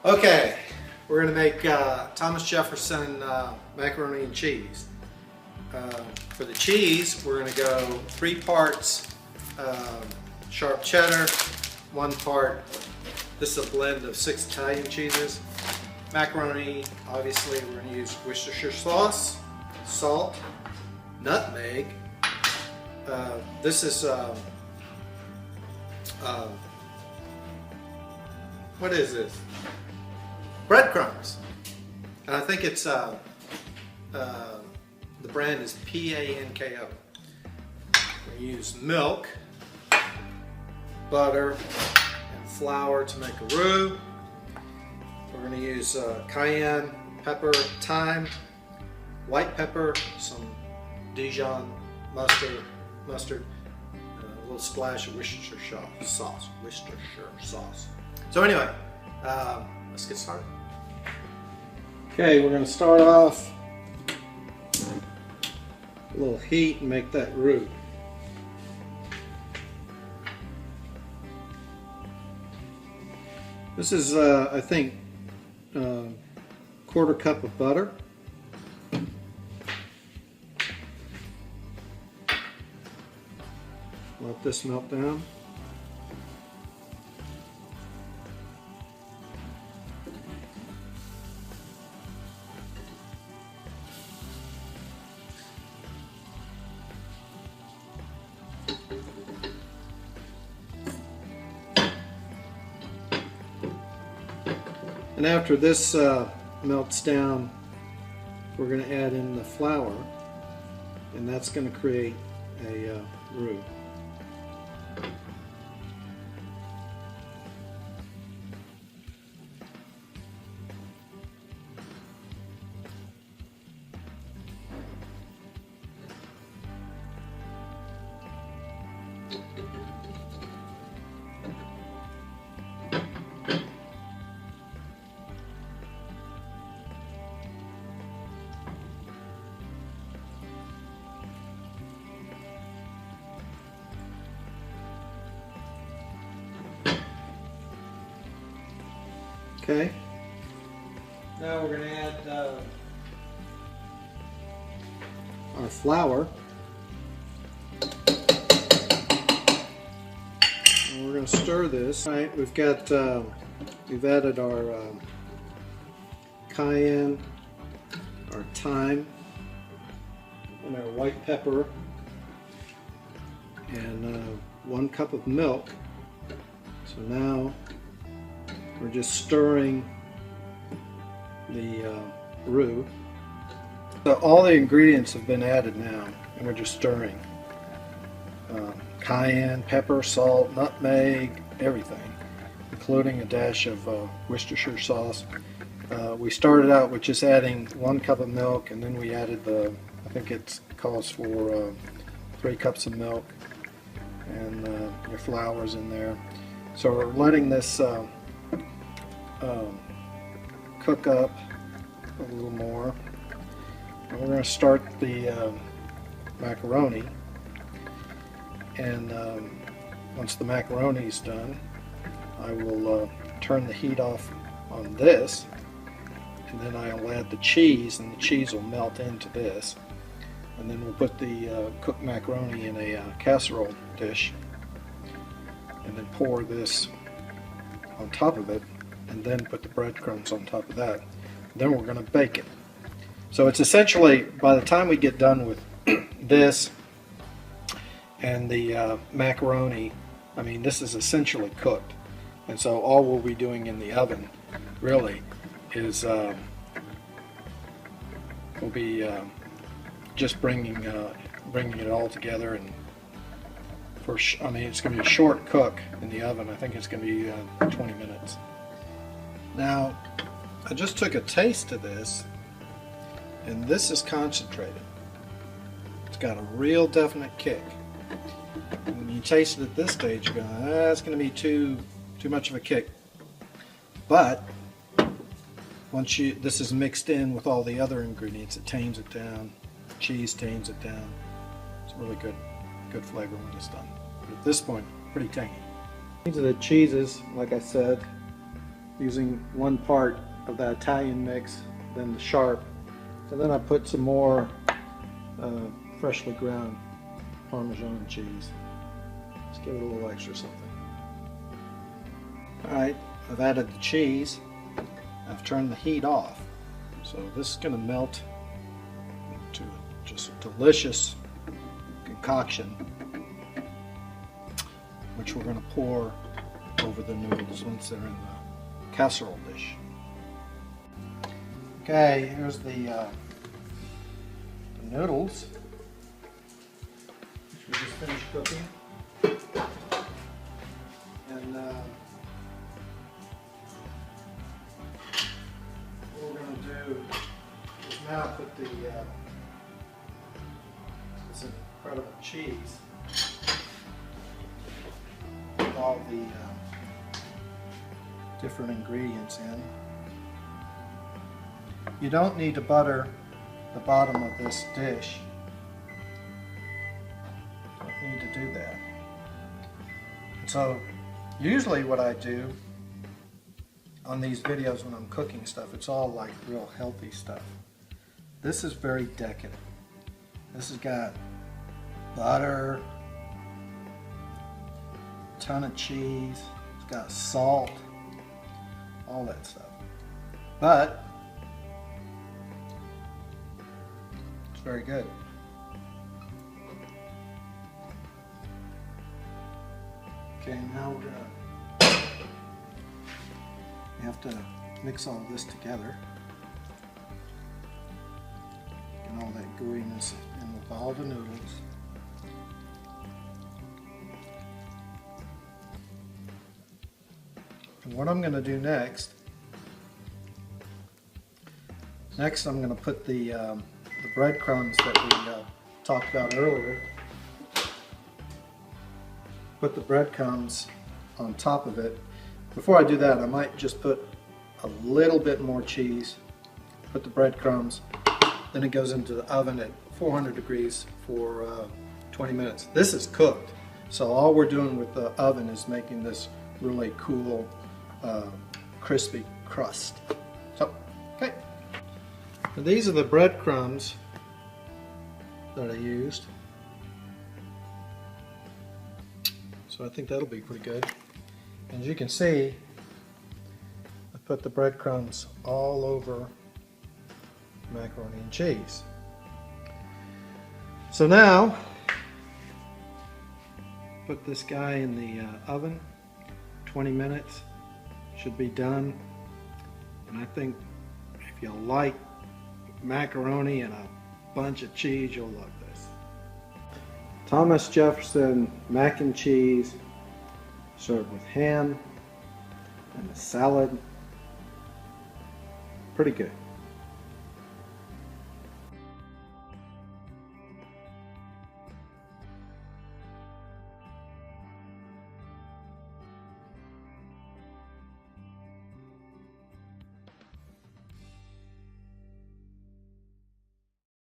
Okay, we're going to make Thomas Jefferson macaroni and cheese. For the cheese, we're going to go 3 parts sharp cheddar, 1 part, this is a blend of 6 Italian cheeses. Macaroni, obviously we're going to use Worcestershire sauce, salt, nutmeg. This is what is this? Breadcrumbs. And I think it's the brand is Panko. We use milk, butter, and flour to make a roux. We're going to use cayenne, pepper, thyme, white pepper, some dijon, mustard, a little splash of Worcestershire sauce. So anyway, let's get started. Okay, we're going to start off a little heat and make that roux. This is, I think, 1/4 cup of butter. Let this melt down. And after this melts down, we're going to add in the flour, and that's going to create a roux. Okay, now we're going to add our flour, and we're going to stir this. All right, we've added our cayenne, our thyme, and our white pepper, and 1 cup of milk. So now we're just stirring the roux. So all the ingredients have been added now, and we're just stirring. Cayenne, pepper, salt, nutmeg, everything, including a dash of Worcestershire sauce. We started out with just adding 1 cup of milk, and then we added I think it calls for 3 cups of milk, and your flour's in there. So we're letting this cook up a little more. And we're going to start the macaroni, and once the macaroni is done, I will turn the heat off on this, and then I'll add the cheese, and the cheese will melt into this, and then we'll put the cooked macaroni in a casserole dish, and then pour this on top of it, and then put the breadcrumbs on top of that. Then we're going to bake it. So it's essentially, by the time we get done with this and the macaroni, I mean, this is essentially cooked. And so all we'll be doing in the oven really is we'll be just bringing it all together, and I mean, it's going to be a short cook in the oven. I think it's going to be 20 minutes. Now, I just took a taste of this, and this is concentrated. It's got a real definite kick. When you taste it at this stage, you're going, it's going to be too much of a kick. But once this is mixed in with all the other ingredients, it tames it down. Cheese tames it down. It's really good flavor when it's done. But at this point, pretty tangy. These are the cheeses, like I said. using 1 part of that Italian mix, then the sharpe, and then I put some more freshly ground Parmesan cheese. Let's give it a little extra something. Alright, I've added the cheese. I've turned the heat off. So this is going to melt to just a delicious concoction, which we're going to pour over the noodles once they're in the casserole dish. Okay, here's the noodles, which we just finished cooking. And what we're going to do is now put the this incredible cheese with all the different ingredients in. You don't need to butter the bottom of this dish. Don't need to do that. So usually what I do on these videos when I'm cooking stuff, it's all like real healthy stuff. This is very decadent. This has got butter, a ton of cheese, it's got salt, all that stuff. But it's very good. Okay, now we have to mix all this together. Get all that gooiness in with all the noodles. And what I'm going to do next I'm going to put the breadcrumbs that we talked about earlier. Put the breadcrumbs on top of it. Before I do that, I might just put a little bit more cheese, put the breadcrumbs, then it goes into the oven at 400 degrees for 20 minutes. This is cooked, so all we're doing with the oven is making this really cool, crispy crust. So, okay. And these are the breadcrumbs that I used. So I think that'll be pretty good. As you can see, I put the breadcrumbs all over macaroni and cheese. So now, put this guy in the oven, 20 minutes, should be done. And I think if you like macaroni and a bunch of cheese, you'll love this. Thomas Jefferson mac and cheese, served with ham and a salad. Pretty good.